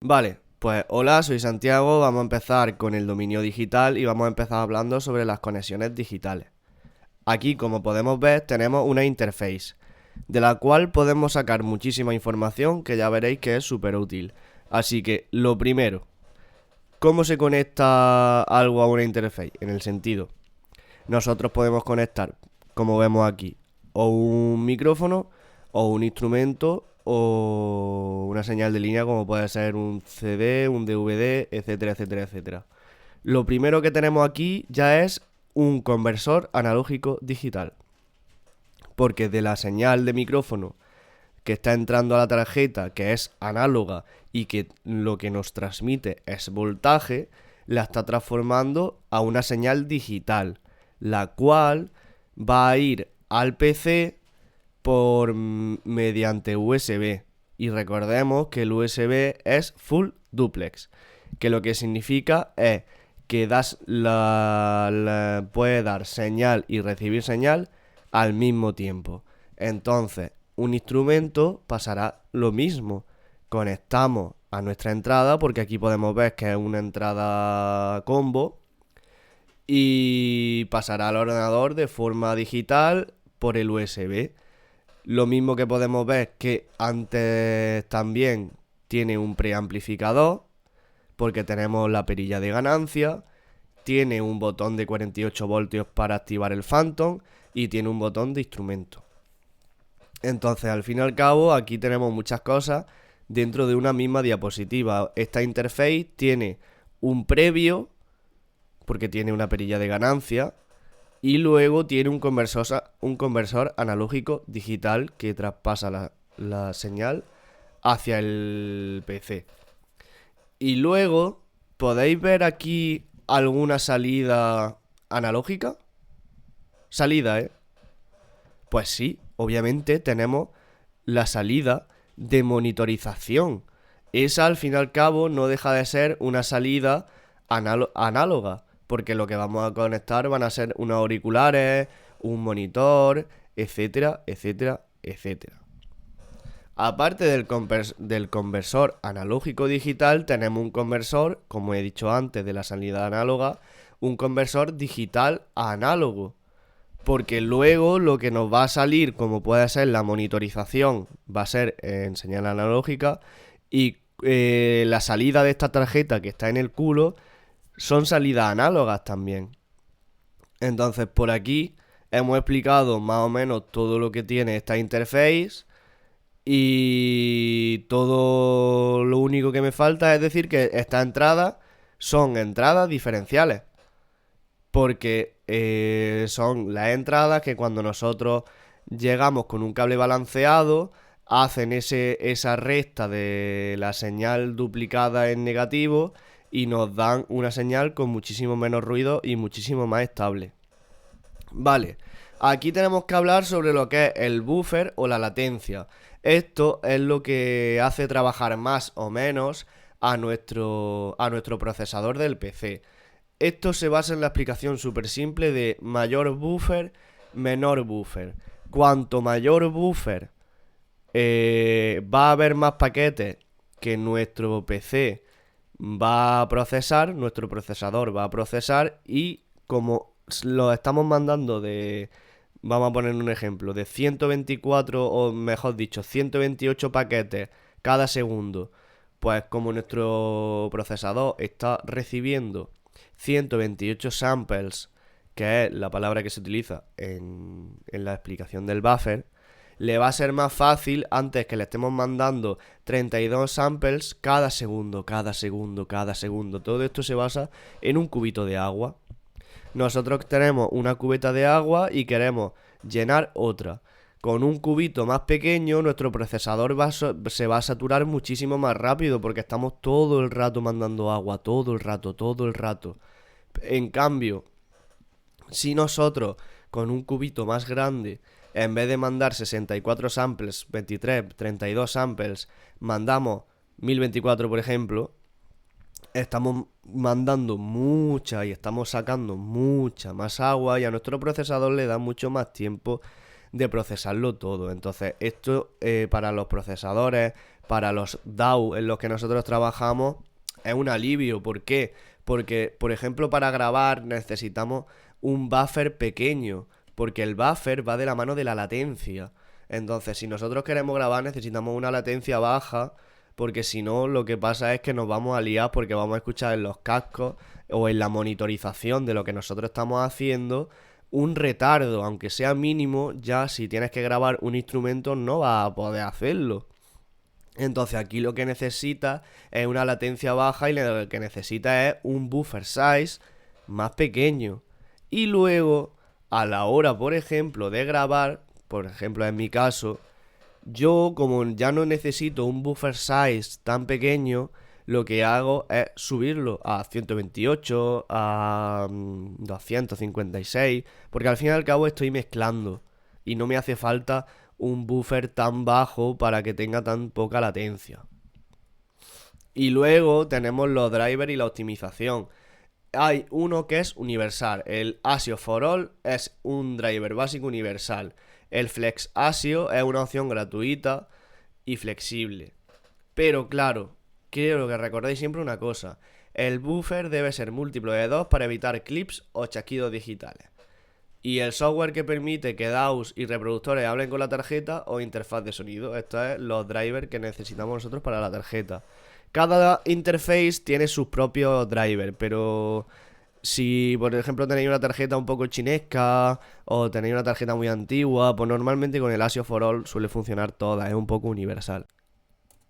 Vale, pues hola, soy Santiago, vamos a empezar con el dominio digital y vamos a empezar hablando sobre las conexiones digitales. Aquí, como podemos ver, tenemos una interface, de la cual podemos sacar muchísima información que ya veréis que es súper útil. Así que, lo primero, ¿cómo se conecta algo a una interface? En el sentido, nosotros podemos conectar, como vemos aquí, o un micrófono, o un instrumento, o una señal de línea como puede ser un CD, un DVD, etcétera, etcétera, etcétera. Lo primero que tenemos aquí ya es un conversor analógico digital, porque de la señal de micrófono que está entrando a la tarjeta, que es análoga y que lo que nos transmite es voltaje, la está transformando a una señal digital, la cual va a ir al PC por mediante USB. Y recordemos que el USB es full duplex, que lo que significa es que puede dar señal y recibir señal al mismo tiempo. Entonces, un instrumento pasará lo mismo. Conectamos a nuestra entrada, porque aquí podemos ver que es una entrada combo, y pasará al ordenador de forma digital por el USB. Lo mismo que podemos ver que antes también tiene un preamplificador, porque tenemos la perilla de ganancia, tiene un botón de 48 voltios para activar el Phantom y tiene un botón de instrumento. Entonces, al fin y al cabo, aquí tenemos muchas cosas dentro de una misma diapositiva. Esta interface tiene un previo, porque tiene una perilla de ganancia, y luego tiene un conversor analógico digital que traspasa la señal hacia el PC. Y luego, ¿podéis ver aquí alguna salida analógica? Salida, ¿eh? Pues sí, obviamente tenemos la salida de monitorización. Esa, al fin y al cabo, no deja de ser una salida análoga, porque lo que vamos a conectar van a ser unos auriculares, un monitor, etcétera, etcétera, etcétera. Aparte del conversor analógico digital, tenemos un conversor, como he dicho antes, de la salida análoga, un conversor digital a análogo. Porque luego lo que nos va a salir, como puede ser la monitorización, va a ser en señal analógica, y la salida de esta tarjeta que está en el culo son salidas análogas también. Entonces, por aquí hemos explicado más o menos todo lo que tiene esta interface, y todo lo único que me falta es decir que estas entradas son entradas diferenciales, porque son las entradas que cuando nosotros llegamos con un cable balanceado hacen esa resta de la señal duplicada en negativo y nos dan una señal con muchísimo menos ruido y muchísimo más estable. Vale, aquí tenemos que hablar sobre lo que es el buffer o la latencia. Esto es lo que hace trabajar más o menos a nuestro procesador del PC. Esto se basa en la explicación súper simple de mayor buffer, menor buffer. Cuanto mayor buffer, va a haber más paquetes que nuestro PC va a procesar, nuestro procesador va a procesar, y como lo estamos mandando vamos a poner un ejemplo, de 124 o mejor dicho, 128 paquetes cada segundo, pues como nuestro procesador está recibiendo 128 samples, que es la palabra que se utiliza en la explicación del buffer, le va a ser más fácil antes que le estemos mandando 32 samples cada segundo, cada segundo, cada segundo. Todo esto se basa en un cubito de agua. Nosotros tenemos una cubeta de agua y queremos llenar otra. Con un cubito más pequeño, nuestro procesador se va a saturar muchísimo más rápido, porque estamos todo el rato mandando agua, todo el rato, todo el rato. En cambio, si nosotros con un cubito más grande, en vez de mandar 64 samples, 23, 32 samples, mandamos 1024, por ejemplo, estamos mandando mucha y estamos sacando mucha más agua, y a nuestro procesador le da mucho más tiempo de procesarlo todo. Entonces, esto para los procesadores, para los DAW en los que nosotros trabajamos es un alivio. ¿Por qué? Porque, por ejemplo, para grabar necesitamos un buffer pequeño, porque el buffer va de la mano de la latencia. Entonces, si nosotros queremos grabar, necesitamos una latencia baja, porque si no, lo que pasa es que nos vamos a liar porque vamos a escuchar en los cascos o en la monitorización de lo que nosotros estamos haciendo un retardo, aunque sea mínimo. Ya si tienes que grabar un instrumento no vas a poder hacerlo. Entonces aquí lo que necesitas es una latencia baja y lo que necesitas es un buffer size más pequeño. Y luego, a la hora, por ejemplo, de grabar, por ejemplo en mi caso, yo como ya no necesito un buffer size tan pequeño, lo que hago es subirlo a 128, a 256, porque al fin y al cabo estoy mezclando y no me hace falta un buffer tan bajo para que tenga tan poca latencia. Y luego tenemos los drivers y la optimización. Hay uno que es universal. El ASIO for All es un driver básico universal. El Flex ASIO es una opción gratuita y flexible. Pero claro, quiero que recordéis siempre una cosa. El buffer debe ser múltiplo de 2 para evitar clips o chasquidos digitales. Y el software que permite que DAWs y reproductores hablen con la tarjeta o interfaz de sonido. Esto es los drivers que necesitamos nosotros para la tarjeta. Cada interface tiene sus propios drivers, pero si por ejemplo tenéis una tarjeta un poco chinesca o tenéis una tarjeta muy antigua, pues normalmente con el ASIO for All suele funcionar toda, es un poco universal.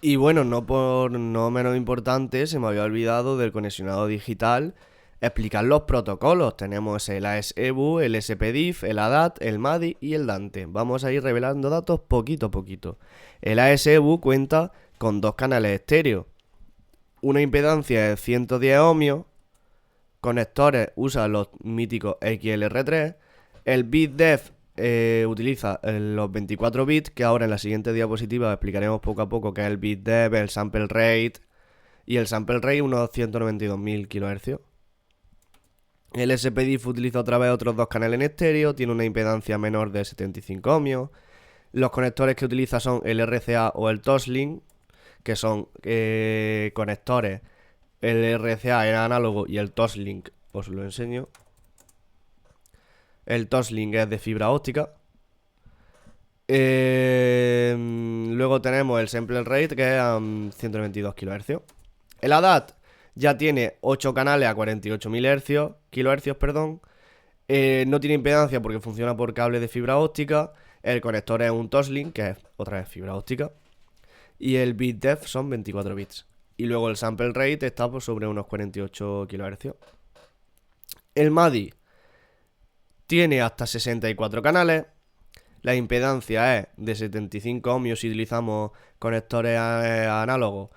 Y bueno, no por no menos importante, se me había olvidado del conexionado digital explicar los protocolos. Tenemos el ASEBU, el SPDIF, el ADAT, el MADI y el Dante. Vamos a ir revelando datos poquito a poquito. El ASEBU cuenta con dos canales estéreo, una impedancia de 110 ohmios, conectores usa los míticos XLR3, el BitDef utiliza los 24 bits, que ahora en la siguiente diapositiva explicaremos poco a poco qué es el BitDef, el sample rate y el sample rate unos 192.000 kHz. El SPDIF utiliza otra vez otros dos canales en estéreo, tiene una impedancia menor de 75 ohmios. Los conectores que utiliza son el RCA o el Toslink, que son conectores. El RCA era análogo y el Toslink os lo enseño. El Toslink es de fibra óptica. Luego tenemos el sample rate, que es a 122 kHz. El ADAT ya tiene 8 canales a 48.000 kHz, perdón. No tiene impedancia porque funciona por cable de fibra óptica. El conector es un Toslink, que es otra vez fibra óptica. Y el BitDef son 24 bits. Y luego el sample rate está por sobre unos 48 kHz. El MADI tiene hasta 64 canales. La impedancia es de 75 ohmios si utilizamos conectores análogos,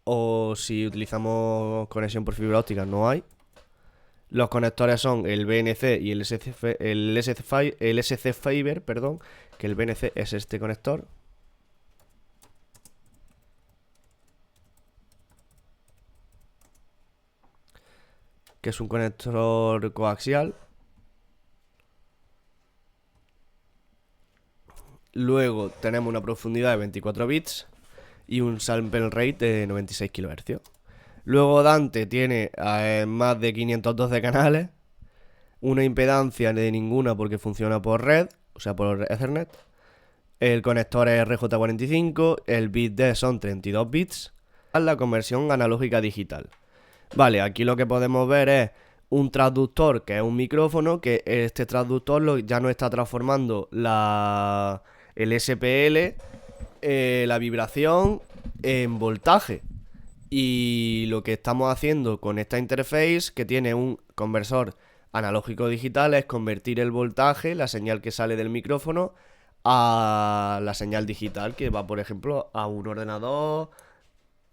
o si utilizamos conexión por fibra óptica no hay. Los conectores son el BNC y el SC Fiber, perdón, que el BNC es este conector. Que es un conector coaxial. Luego tenemos una profundidad de 24 bits y un sample rate de 96 kHz. Luego Dante tiene más de 512 canales, una impedancia de ninguna porque funciona por red, o sea por Ethernet. El conector es RJ45, el BitDef son 32 bits, la conversión analógica digital. Vale, aquí lo que podemos ver es un transductor que es un micrófono, que este transductor ya no está transformando el SPL, la vibración, en voltaje. Y lo que estamos haciendo con esta interface, que tiene un conversor analógico digital, es convertir el voltaje, la señal que sale del micrófono, a la señal digital que va, por ejemplo, a un ordenador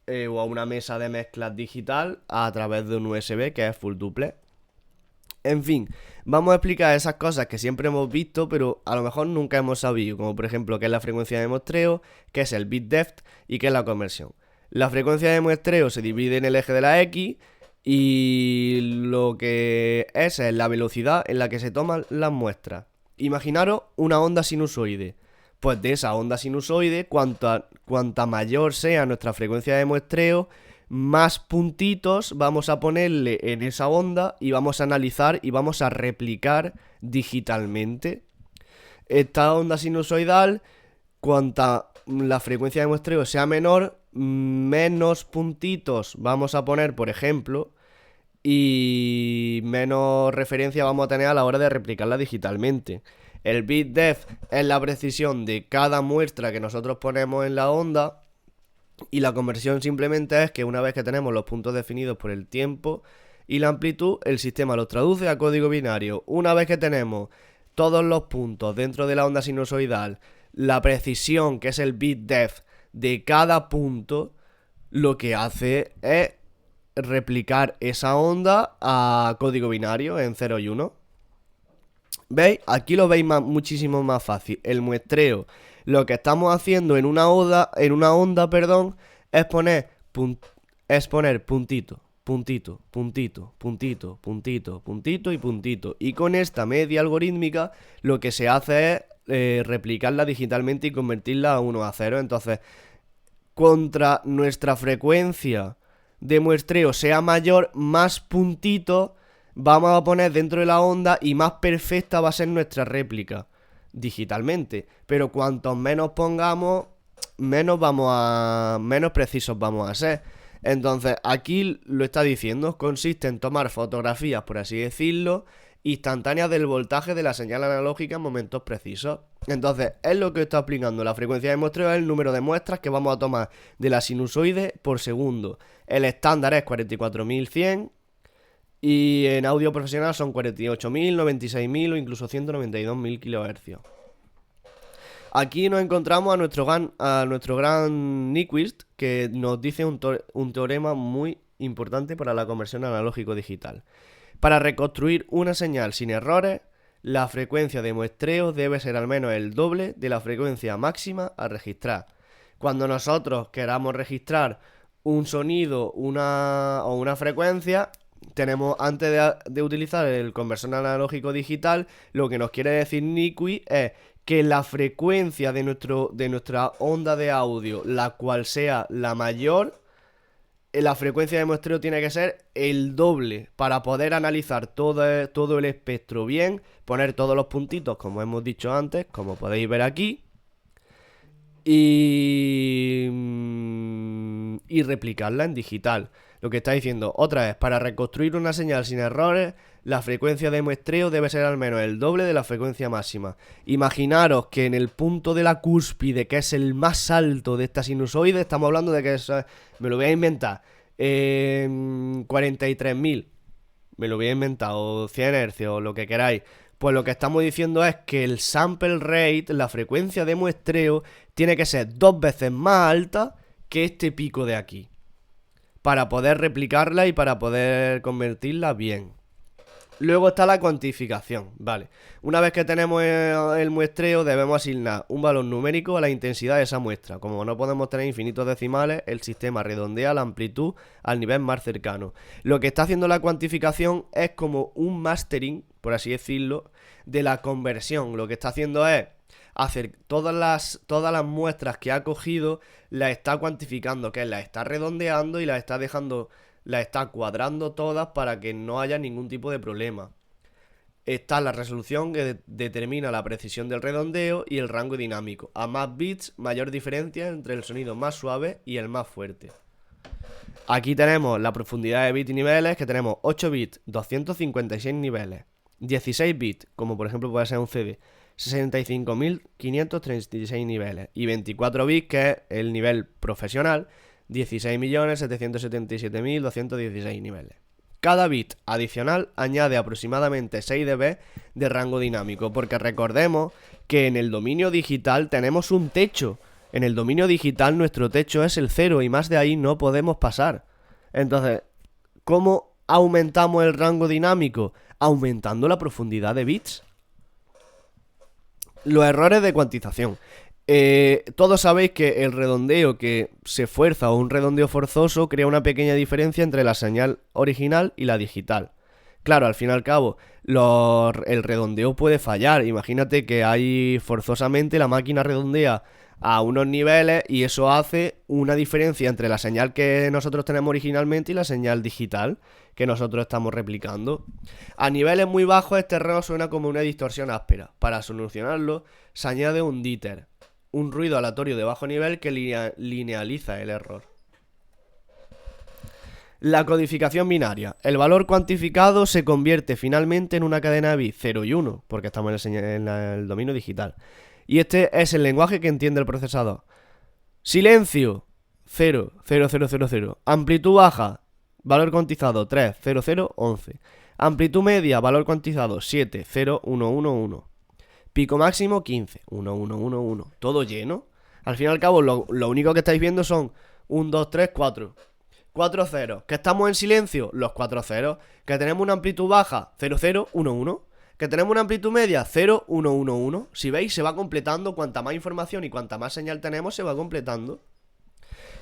o a una mesa de mezclas digital a través de un USB que es full duplex. En fin, vamos a explicar esas cosas que siempre hemos visto, pero a lo mejor nunca hemos sabido, como por ejemplo qué es la frecuencia de muestreo, qué es el BitDef y qué es la conversión. La frecuencia de muestreo se divide en el eje de la X y lo que es la velocidad en la que se toman las muestras. Imaginaros una onda sinusoide. pues de esa onda sinusoide, cuanta mayor sea nuestra frecuencia de muestreo, más puntitos vamos a ponerle en esa onda y vamos a analizar y vamos a replicar digitalmente. Esta onda sinusoidal, cuanta la frecuencia de muestreo sea menor, menos puntitos vamos a poner, por ejemplo, y menos referencia vamos a tener a la hora de replicarla digitalmente. El bit depth es la precisión de cada muestra que nosotros ponemos en la onda, y la conversión simplemente es que una vez que tenemos los puntos definidos por el tiempo y la amplitud, el sistema los traduce a código binario. Una vez que tenemos todos los puntos dentro de la onda sinusoidal, la precisión, que es el bit depth de cada punto, lo que hace es replicar esa onda a código binario en 0 y 1. ¿Veis? Aquí lo veis muchísimo más fácil. El muestreo, lo que estamos haciendo en una onda, es poner puntito, puntito, puntito, puntito, puntito, puntito y puntito. Y con esta media algorítmica lo que se hace es replicarla digitalmente y convertirla a 1 a 0. Entonces, contra nuestra frecuencia de muestreo sea mayor, más puntitos vamos a poner dentro de la onda y más perfecta va a ser nuestra réplica digitalmente. Pero cuantos menos pongamos, menos precisos vamos a ser. Entonces aquí lo está diciendo, consiste en tomar fotografías, por así decirlo, instantáneas del voltaje de la señal analógica en momentos precisos. Entonces es lo que está aplicando la frecuencia de muestreo, es el número de muestras que vamos a tomar de la sinusoide por segundo. El estándar es 44.100 y en audio profesional son 48.000, 96.000 o incluso 192.000 kHz. Aquí nos encontramos a nuestro gran Nyquist, que nos dice un teorema muy importante para la conversión analógico-digital. Para reconstruir una señal sin errores, la frecuencia de muestreo debe ser al menos el doble de la frecuencia máxima a registrar. Cuando nosotros queramos registrar un sonido o una frecuencia, tenemos, antes de utilizar el conversor analógico-digital, lo que nos quiere decir Nyquist es que la frecuencia de nuestra onda de audio, la cual sea la mayor, la frecuencia de muestreo tiene que ser el doble para poder analizar todo el espectro bien, poner todos los puntitos, como hemos dicho antes, como podéis ver aquí, y replicarla en digital. Lo que está diciendo otra vez, para reconstruir una señal sin errores, la frecuencia de muestreo debe ser al menos el doble de la frecuencia máxima. Imaginaros que en el punto de la cúspide, que es el más alto de esta sinusoide, estamos hablando de que me lo voy a inventar, 43.000, me lo voy a inventar, o 100 Hz, o lo que queráis. Pues lo que estamos diciendo es que el sample rate, la frecuencia de muestreo, tiene que ser 2 veces más alta que este pico de aquí, para poder replicarla y para poder convertirla bien. Luego está la cuantificación, ¿vale? Una vez que tenemos el muestreo, debemos asignar un valor numérico a la intensidad de esa muestra. Como no podemos tener infinitos decimales, el sistema redondea la amplitud al nivel más cercano. Lo que está haciendo la cuantificación es como un mastering, por así decirlo, de la conversión. Lo que está haciendo es hacer todas las muestras que ha cogido, las está cuantificando, que las está redondeando y las está cuadrando todas para que no haya ningún tipo de problema. Está la resolución, que determina la precisión del redondeo, y el rango dinámico. A más bits, mayor diferencia entre el sonido más suave y el más fuerte. Aquí tenemos la profundidad de bits y niveles, que tenemos 8 bits, 256 niveles. 16 bits, como por ejemplo puede ser un CD, 65.536 niveles. Y 24 bits, que es el nivel profesional, 16.777.216 niveles. Cada bit adicional añade aproximadamente 6 dB de rango dinámico, porque recordemos que en el dominio digital tenemos un techo. En el dominio digital nuestro techo es el 0 y más de ahí no podemos pasar. Entonces, ¿cómo aumentamos el rango dinámico? Aumentando la profundidad de bits. Los errores de cuantización. Todos sabéis que el redondeo que se fuerza o un redondeo forzoso crea una pequeña diferencia entre la señal original y la digital. Claro, al fin y al cabo, el redondeo puede fallar. Imagínate que hay forzosamente la máquina redondea a unos niveles y eso hace una diferencia entre la señal que nosotros tenemos originalmente y la señal digital que nosotros estamos replicando. A niveles muy bajos este error suena como una distorsión áspera. Para solucionarlo se añade un díter, un ruido aleatorio de bajo nivel que linealiza el error. La codificación binaria. El valor cuantificado se convierte finalmente en una cadena de bits 0 y 1, porque estamos en el dominio digital. Y este es el lenguaje que entiende el procesador. Silencio, 0, 0, 0, 0, 0. Amplitud baja, valor cuantizado 3, 0, 0, 11. Amplitud media, valor cuantizado 7, 0, 1, 1, 1. Pico máximo 15, 1, 1, 1, 1. Todo lleno. Al fin y al cabo, lo único que estáis viendo son 1, 2, 3, 4. 4 ceros. Que estamos en silencio, los 4 ceros. Que tenemos una amplitud baja, 0, 0, 1, 1. Que tenemos una amplitud media, 0, 1, 1, 1. Si veis, se va completando. Cuanta más información y cuanta más señal tenemos, se va completando.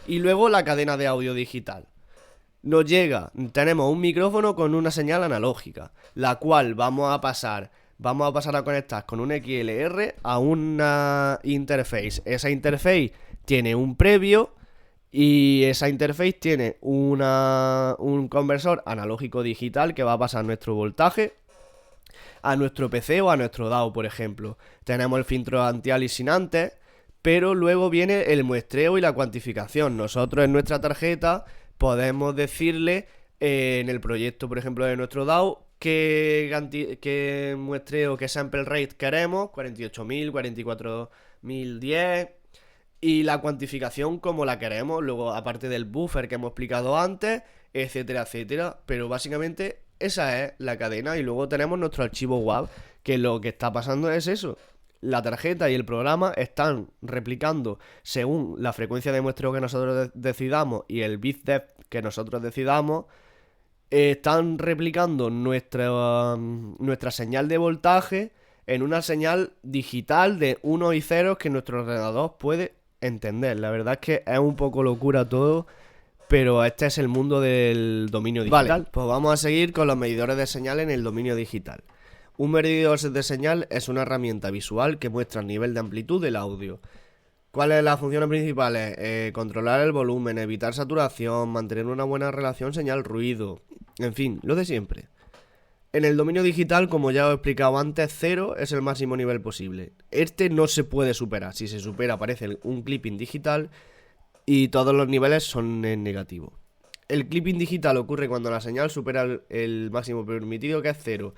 Y luego la cadena de audio digital. Nos llega, tenemos un micrófono con una señal analógica, la cual vamos a pasar a conectar con un XLR a una interface. Esa interface tiene un previo y esa interface tiene un conversor analógico digital que va a pasar nuestro voltaje a nuestro PC o a nuestro DAW, por ejemplo. Tenemos el filtro anti-aliasing, pero luego viene el muestreo y la cuantificación. Nosotros en nuestra tarjeta podemos decirle en el proyecto, por ejemplo, de nuestro DAW, qué muestreo, qué sample rate queremos, 48.000, 44.010, y la cuantificación como la queremos, luego aparte del buffer que hemos explicado antes, etcétera, etcétera. Pero básicamente esa es la cadena y luego tenemos nuestro archivo WAV, que lo que está pasando es eso. La tarjeta y el programa están replicando según la frecuencia de muestreo que nosotros decidamos y el bit depth que nosotros decidamos. Están replicando nuestra señal de voltaje en una señal digital de 1 y 0 que nuestro ordenador puede entender. La verdad es que es un poco locura todo, pero este es el mundo del dominio digital. Vale, pues vamos a seguir con los medidores de señal en el dominio digital. Un medidor de señal es una herramienta visual que muestra el nivel de amplitud del audio. ¿Cuáles son las funciones principales? Controlar el volumen, evitar saturación, mantener una buena relación señal-ruido, en fin, lo de siempre. En el dominio digital, como ya os he explicado antes, 0 es el máximo nivel posible. Este no se puede superar. Si se supera aparece un clipping digital y todos los niveles son en negativo. El clipping digital ocurre cuando la señal supera el máximo permitido, que es 0.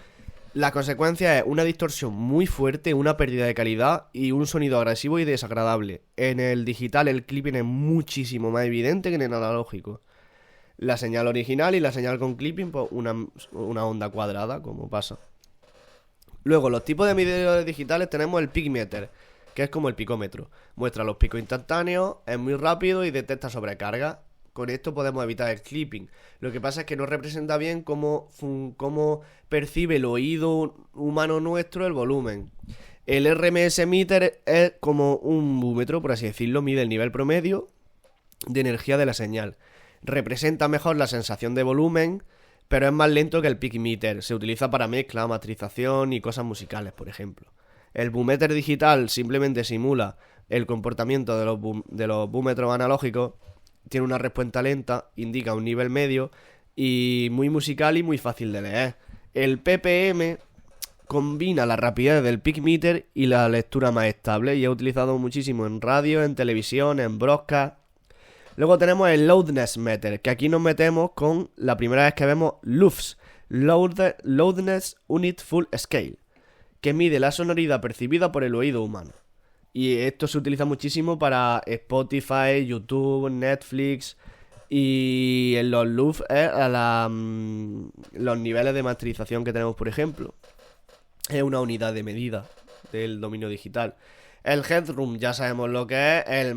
La consecuencia es una distorsión muy fuerte, una pérdida de calidad y un sonido agresivo y desagradable. En el digital el clipping es muchísimo más evidente que en el analógico. La señal original y la señal con clipping, pues una onda cuadrada, como pasa. Luego, los tipos de medidores digitales tenemos el peak meter, que es como el picómetro. Muestra los picos instantáneos, es muy rápido y detecta sobrecarga. Con esto podemos evitar el clipping. Lo que pasa es que no representa bien cómo percibe el oído humano nuestro el volumen. El RMS meter es como un búmetro, por así decirlo, mide el nivel promedio de energía de la señal. Representa mejor la sensación de volumen, pero es más lento que el peak meter. Se utiliza para mezcla, matrización y cosas musicales, por ejemplo. El búmeter digital simplemente simula el comportamiento de los búmetros analógicos. Tiene una respuesta lenta, indica un nivel medio y muy musical y muy fácil de leer. El ppm combina la rapidez del peak meter y la lectura más estable y es utilizado muchísimo en radio, en televisión, en broadcast. Luego tenemos el loudness meter, que aquí nos metemos con la primera vez que vemos LUFS, Loudness Unit Full Scale, que mide la sonoridad percibida por el oído humano. Y esto se utiliza muchísimo para Spotify, YouTube, Netflix. Y en los LUFS es los niveles de masterización que tenemos, por ejemplo. Es una unidad de medida del dominio digital. El headroom ya sabemos lo que es, el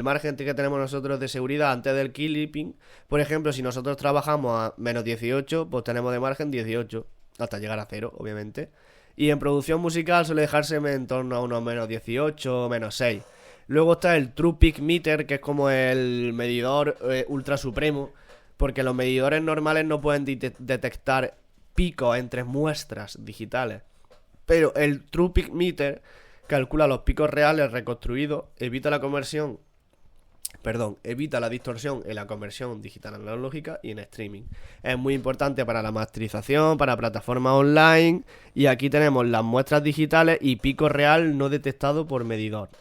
margen que tenemos nosotros de seguridad antes del clipping. Por ejemplo, si nosotros trabajamos a menos 18, pues tenemos de margen 18, hasta llegar a 0, obviamente. Y en producción musical suele dejarse en torno a unos menos 18, menos 6. Luego está el True Peak Meter, que es como el medidor ultra supremo, porque los medidores normales no pueden detectar picos entre muestras digitales. Pero el True Peak Meter calcula los picos reales reconstruidos, evita la distorsión en la conversión digital analógica y en streaming. Es muy importante para la masterización, para plataformas online. Y aquí tenemos las muestras digitales y pico real no detectado por medidor.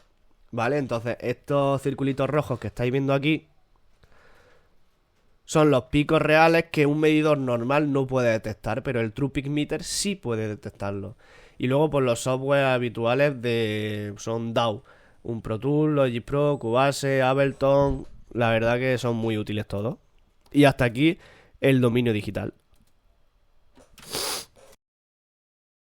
¿Vale? Entonces, estos circulitos rojos que estáis viendo aquí son los picos reales que un medidor normal no puede detectar, pero el True Peak Meter sí puede detectarlo. Y luego, pues los software habituales son DAW. Un Pro Tools, Logic Pro, Cubase, Ableton. La verdad que son muy útiles todos. Y hasta aquí el dominio digital.